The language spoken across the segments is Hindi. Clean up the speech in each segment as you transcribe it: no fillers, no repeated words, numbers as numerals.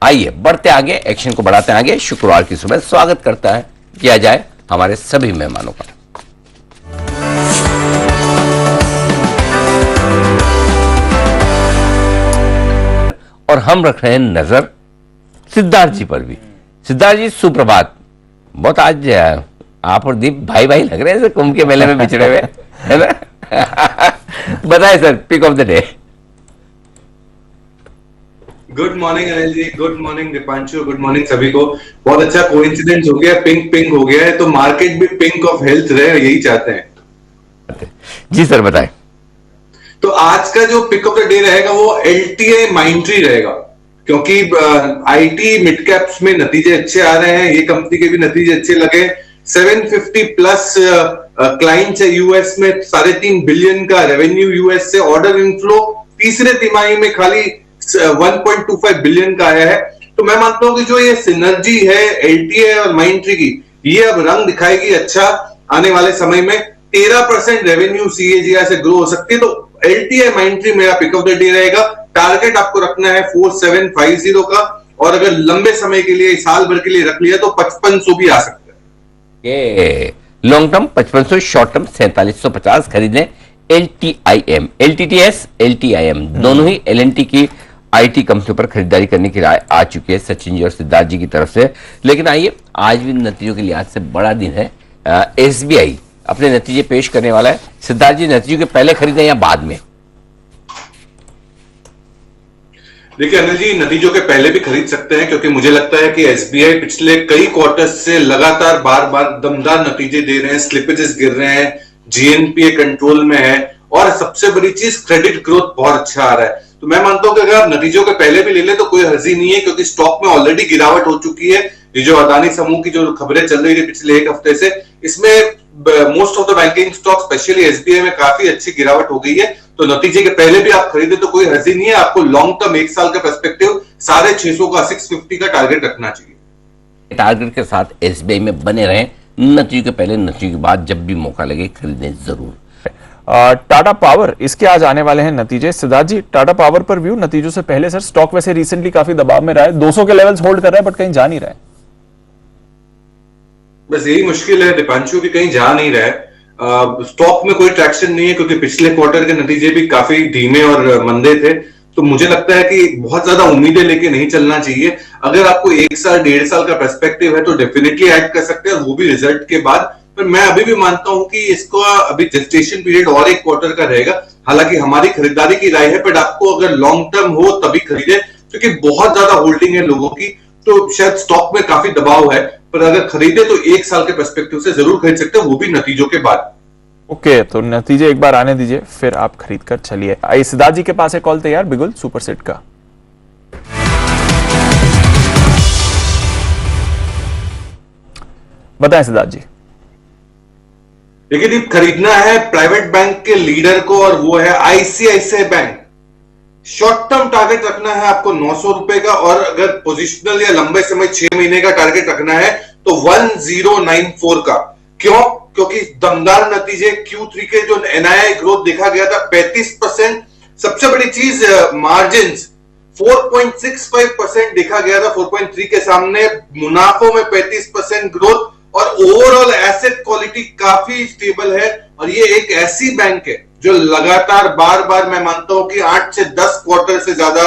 आइए बढ़ते आगे, एक्शन को बढ़ाते आगे। शुक्रवार की सुबह स्वागत किया जाए हमारे सभी मेहमानों का। और हम रख रहे हैं नजर सिद्धार्थ जी पर भी। सिद्धार्थ जी सुप्रभात। बहुत आज आप और दीप भाई भाई लग रहे हैं कुंभ के मेले में बिछड़े हुए, है ना? बताएं sir, pick of the day. Good morning Anil ji, good morning Deepanshu, good morning सभी को। बहुत अच्छा कोइंसिडेंस हो गया, पिंक हो गया है, तो मार्केट भी पिंक ऑफ हेल्थ रहे, यही चाहते हैं। जी सर बताएं। तो आज का जो पिक ऑफ द डे रहेगा वो LTI माइंडट्री रहेगा, क्योंकि IT मिड कैप्स में नतीजे अच्छे आ रहे हैं, ये कंपनी के भी नतीजे अच्छे लगे। 750 प्लस क्लाइंट्स है यूएस में, 3.5 बिलियन का रेवेन्यू यूएस से, ऑर्डर इनफ्लो तीसरे तिमाही में खाली 1.25 बिलियन का आया है। तो मैं मानता हूं कि जो ये सिनर्जी है LTI और माइंडट्री की, ये अब रंग दिखाएगी अच्छा आने वाले समय में। 13% रेवेन्यू CAGR से ग्रो हो सकती है। तो LTI माइंडट्री मेरा पिक ऑफ द डे रहेगा। टारगेट आपको रखना है 4750 का, और अगर लंबे समय के लिए, साल भर के लिए रख लिया तो 5500 भी आ सकता है। लॉन्ग टर्म 5500, शॉर्ट टर्म 4750 खरीदें। LTIM, LTTS, LTIM दोनों ही L&T की IT कंपनियों पर खरीदारी करने की राय आ चुकी है सचिन जी और सिद्धार्थ जी की तरफ से। लेकिन आइए, आज भी नतीजों के लिहाज से बड़ा दिन है। SBI अपने नतीजे पेश करने वाला है। सिद्धार्थ जी, नतीजों के पहले खरीदें या बाद में? देखिए अनिल जी, नतीजों के पहले भी खरीद सकते हैं, क्योंकि मुझे लगता है कि SBI पिछले कई क्वार्टर्स से लगातार बार दमदार नतीजे दे रहे हैं, स्लिपेजेस गिर रहे हैं, GNPA कंट्रोल में है, और सबसे बड़ी चीज क्रेडिट ग्रोथ बहुत अच्छा आ रहा है। तो मैं मानता हूं कि अगर आप नतीजों के पहले भी ले लें तो कोई हर्जी नहीं है, क्योंकि स्टॉक में ऑलरेडी गिरावट हो चुकी है। ये जो अदानी समूह की जो खबरें चल रही थी पिछले एक हफ्ते से, इसमें most of the banking stock specially SBI में काफी अच्छी गिरावट हो गई है। तो नतीजे के पहले भी आप खरीदे तो कोई हर्जी नहीं है। आपको लॉन्ग टर्म, एक साल का पर्सपेक्टिव 650 का, 650 का टारगेट रखना चाहिए। टारगेट के साथ SBI में बने रहें। नतीजों के पहले, नतीजों के बाद, जब भी मौका लगे खरीदें जरूर। टाटा पावर, इसके आज आने वाले हैं नतीजे। सिद्धार्थ जी, टाटा पावर पर व्यू नतीजों से पहले। सर, स्टॉक वैसे रिसेंटली काफी दबाव में रहा है, 200 के लेवल्स होल्ड कर रहा है, बट कहीं जा नहीं रहा है। बस यही मुश्किल है दीपांशु की, कहीं जा नहीं रहा है। स्टॉक में कोई ट्रैक्शन नहीं है, क्योंकि पिछले क्वार्टर के नतीजे भी काफी धीमे और मंदे थे। तो मुझे लगता है कि बहुत ज्यादा उम्मीदें लेके नहीं चलना चाहिए। अगर आपको 1 साल, 1.5 साल का पर्सपेक्टिव है तो डेफिनेटली ऐड कर सकते हैं, वो भी रिजल्ट के बाद। पर मैं अभी भी मानता हूं कि इसको अभी जेस्टेशन पीरियड और 1 क्वार्टर का रहेगा। हालांकि हमारी खरीदारी की राय है, बट आपको अगर लॉन्ग टर्म हो तभी खरीदे, क्योंकि बहुत ज्यादा होल्डिंग है लोगों की। तो शायद स्टॉक में काफी दबाव है, पर अगर खरीदे तो 1 साल के पर्सपेक्टिव से जरूर खरीद सकते हैं, वो भी नतीजों के बाद। ओके, तो नतीजे एक बार आने दीजिए, फिर आप खरीद कर चलिए। आइए, सिद्धार्थ जी के पास है कॉल तैयार बिगुल सुपर सेट का। बताएं सिद्धार्थ जी। देखिए, खरीदना है प्राइवेट बैंक के लीडर को, और वो है ICICI bank. Short term target रखना है आपको 900 रुपए का, और अगर पोजिशनल या लंबे समय 6 महीने का टारगेट रखना है तो 1094 का। क्यों? क्योंकि दमदार नतीजे, Q3 के जो NII ग्रोथ देखा गया था 35%। सबसे बड़ी चीज मार्जिन 4.65% देखा गया था 4.3 के सामने। मुनाफों में 35% ग्रोथ, और ओवरऑल एसेट क्वालिटी काफी स्टेबल है। और ये एक ऐसी बैंक है जो लगातार बार मैं मानता हूं कि 8 से 10 क्वार्टर से ज्यादा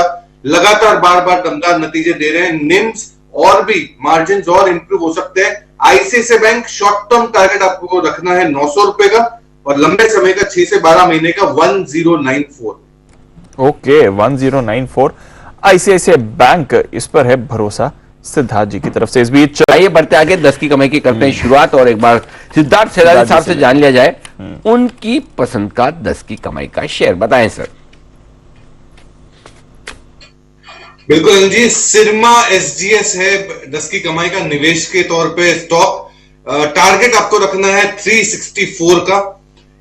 लगातार बार दमदार नतीजे दे रहे हैं। निम्स और भी मार्जिन और इंप्रूव हो सकते हैं। ICICI bank short term target आपको रखना है 900 रुपए का, और लंबे समय का 6 से 12 महीने का 1094। ओके, 1094 ICICI बैंक, इस पर है भरोसा सिद्धार्थ जी की तरफ से। इस बीच आइए बढ़ते आगे, 10 की कमाई की करते हैं शुरुआत। और एक बार सिद्धार्थ सेराजी साहब से जान लिया जाए उनकी पसंद का 10 की कमाई का शेयर। बताएं सर। बिल्कुल जी, सिरमा SGS है 10 की कमाई का निवेश के तौर पे स्टॉक। टारगेट आपको रखना है 364 का।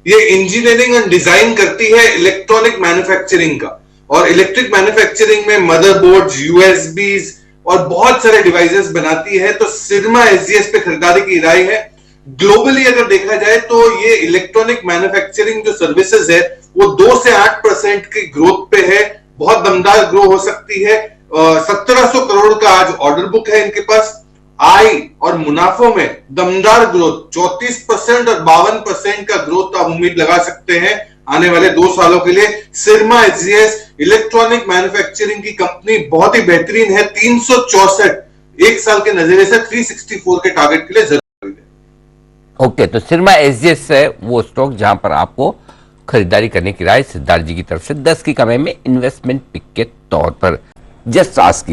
ये इंजीनियरिंग एंड डिजाइन करती है इलेक्ट्रॉनिक मैन्युफैक्चरिंग का, और इलेक्ट्रिक मैन्युफैक्चरिंग में मदरबोर्ड्स, USBs और बहुत सारे डिवाइसेस बनाती है। तो सिरमा SGS पे खरीदारी की राय है। ग्लोबली अगर देखा जाए तो ये इलेक्ट्रॉनिक मैन्युफैक्चरिंग जो सर्विसेज है वो 2 से 8% की ग्रोथ पे है। बहुत दमदार ग्रो हो सकती है। 1700 करोड़ का आज ऑर्डर बुक है इनके पास। आय और मुनाफों में दमदार ग्रोथ 34% और 52% का ग्रोथ आप उम्मीद लगा सकते हैं आने वाले 2 सालों के लिए। सिरमा एचजीएस इलेक्ट्रॉनिक मैन्युफैक्चरिंग की कंपनी बहुत ही बेहतरीन है। 364 एक साल के नजरिए से 364 के टारगेट के लिए जरूर खरीदें। ओके, तो सिरमा एसजीएस है वो स्टॉक जहां पर आपको खरीदारी करने की राय सिद्धार्थ जी की तरफ से 10 की कमाई में इन्वेस्टमेंट पिक के तौर पर जस्ट आस्किंग।